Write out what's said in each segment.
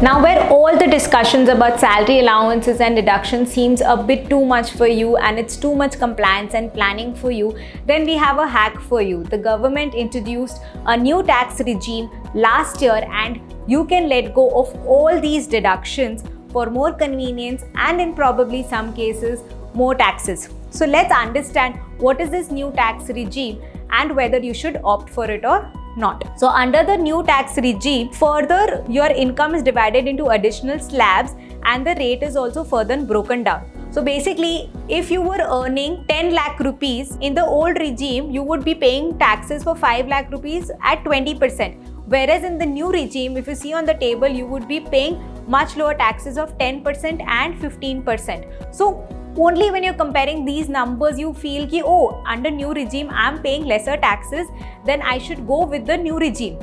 Now, where all the discussions about salary allowances and deductions seems a bit too much for you and it's too much compliance and planning for you, then we have a hack for you. The government introduced a new tax regime last year and you can let go of all these deductions for more convenience and in probably some cases more taxes. So let's understand what is this new tax regime and whether you should opt for it or not. So under the new tax regime, further your income is divided into additional slabs and the rate is also further broken down. So basically, if you were earning 10 lakh rupees in the old regime, you would be paying taxes for 5 lakh rupees at 20%. Whereas in the new regime, if you see on the table, you would be paying much lower taxes of 10% and 15%. So only when you're comparing these numbers, you feel ki, oh, under new regime, I'm paying lesser taxes, then I should go with the new regime.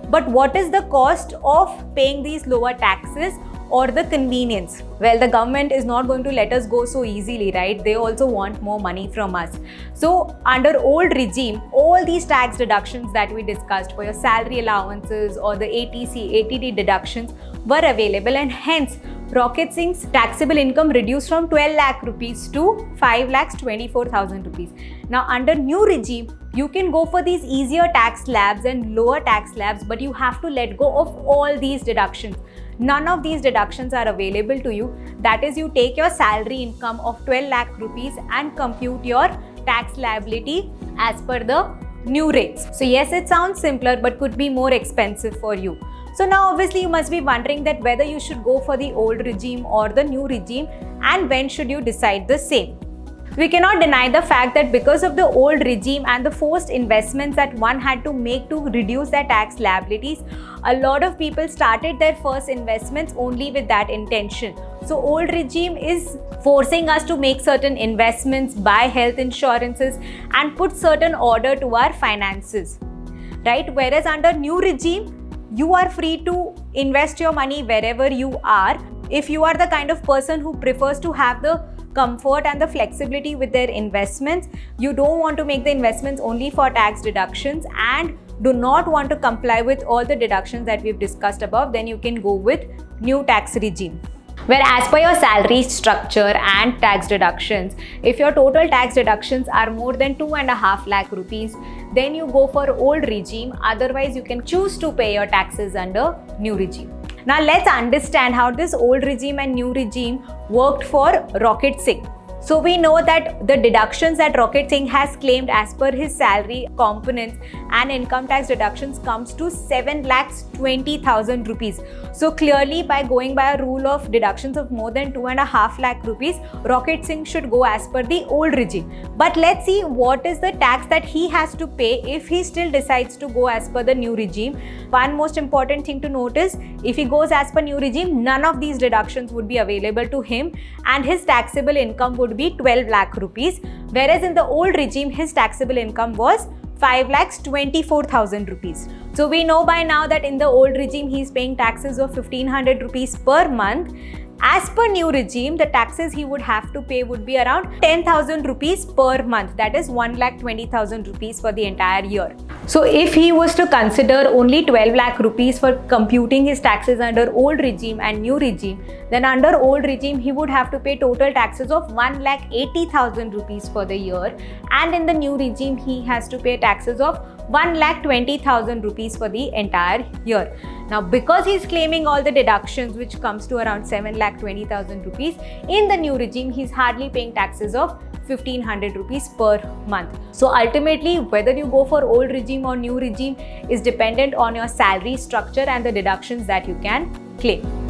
But what is the cost of paying these lower taxes or the convenience? Well, the government is not going to let us go so easily, right? They also want more money from us. So under old regime, all these tax deductions that we discussed for your salary allowances or the ATC, ATD deductions were available, and hence Rocket Singh's taxable income reduced from 12 lakh rupees to 5 lakhs 24,000 rupees. Now under new regime, you can go for these easier tax slabs and lower tax slabs, but you have to let go of all these deductions. None of these deductions are available to you. That is, you take your salary income of 12 lakh rupees and compute your tax liability as per the new rates. So yes, it sounds simpler, but could be more expensive for you. So now obviously you must be wondering that whether you should go for the old regime or the new regime and when should you decide the same. We cannot deny the fact that because of the old regime and the forced investments that one had to make to reduce their tax liabilities, a lot of people started their first investments only with that intention. So old regime is forcing us to make certain investments, buy health insurances and put certain order to our finances, right? Whereas under new regime, you are free to invest your money wherever you are. If you are the kind of person who prefers to have the comfort and the flexibility with their investments, you don't want to make the investments only for tax deductions and do not want to comply with all the deductions that we've discussed above, then you can go with new tax regime. Where as per your salary structure and tax deductions, if your total tax deductions are more than 2.5 lakh rupees, then you go for old regime. Otherwise, you can choose to pay your taxes under new regime. Now let's understand how this old regime and new regime worked for Rocket Singh. So we know that the deductions that Rocket Singh has claimed as per his salary components and income tax deductions comes to 7 lakhs 20,000 rupees. So clearly, by going by a rule of deductions of more than 2.5 lakh rupees, Rocket Singh should go as per the old regime. But let's see what is the tax that he has to pay if he still decides to go as per the new regime. One most important thing to notice, if he goes as per new regime, none of these deductions would be available to him and his taxable income would be 12 lakh rupees, whereas in the old regime his taxable income was 5 lakhs 24,000 rupees. So we know by now that in the old regime he is paying taxes of 1,500 rupees per month. As per new regime, the taxes he would have to pay would be around 10,000 rupees per month. That is 1,20,000 rupees for the entire year. So if he was to consider only 12 lakh rupees for computing his taxes under old regime and new regime, then under old regime he would have to pay total taxes of 1,80,000 rupees for the year, and in the new regime he has to pay taxes of 1,20,000 rupees for the entire year. Now because he is claiming all the deductions, which comes to around 7,20,000 rupees, in the new regime he is hardly paying taxes of 1,500 rupees per month. So ultimately, whether you go for old regime or new regime is dependent on your salary structure and the deductions that you can claim.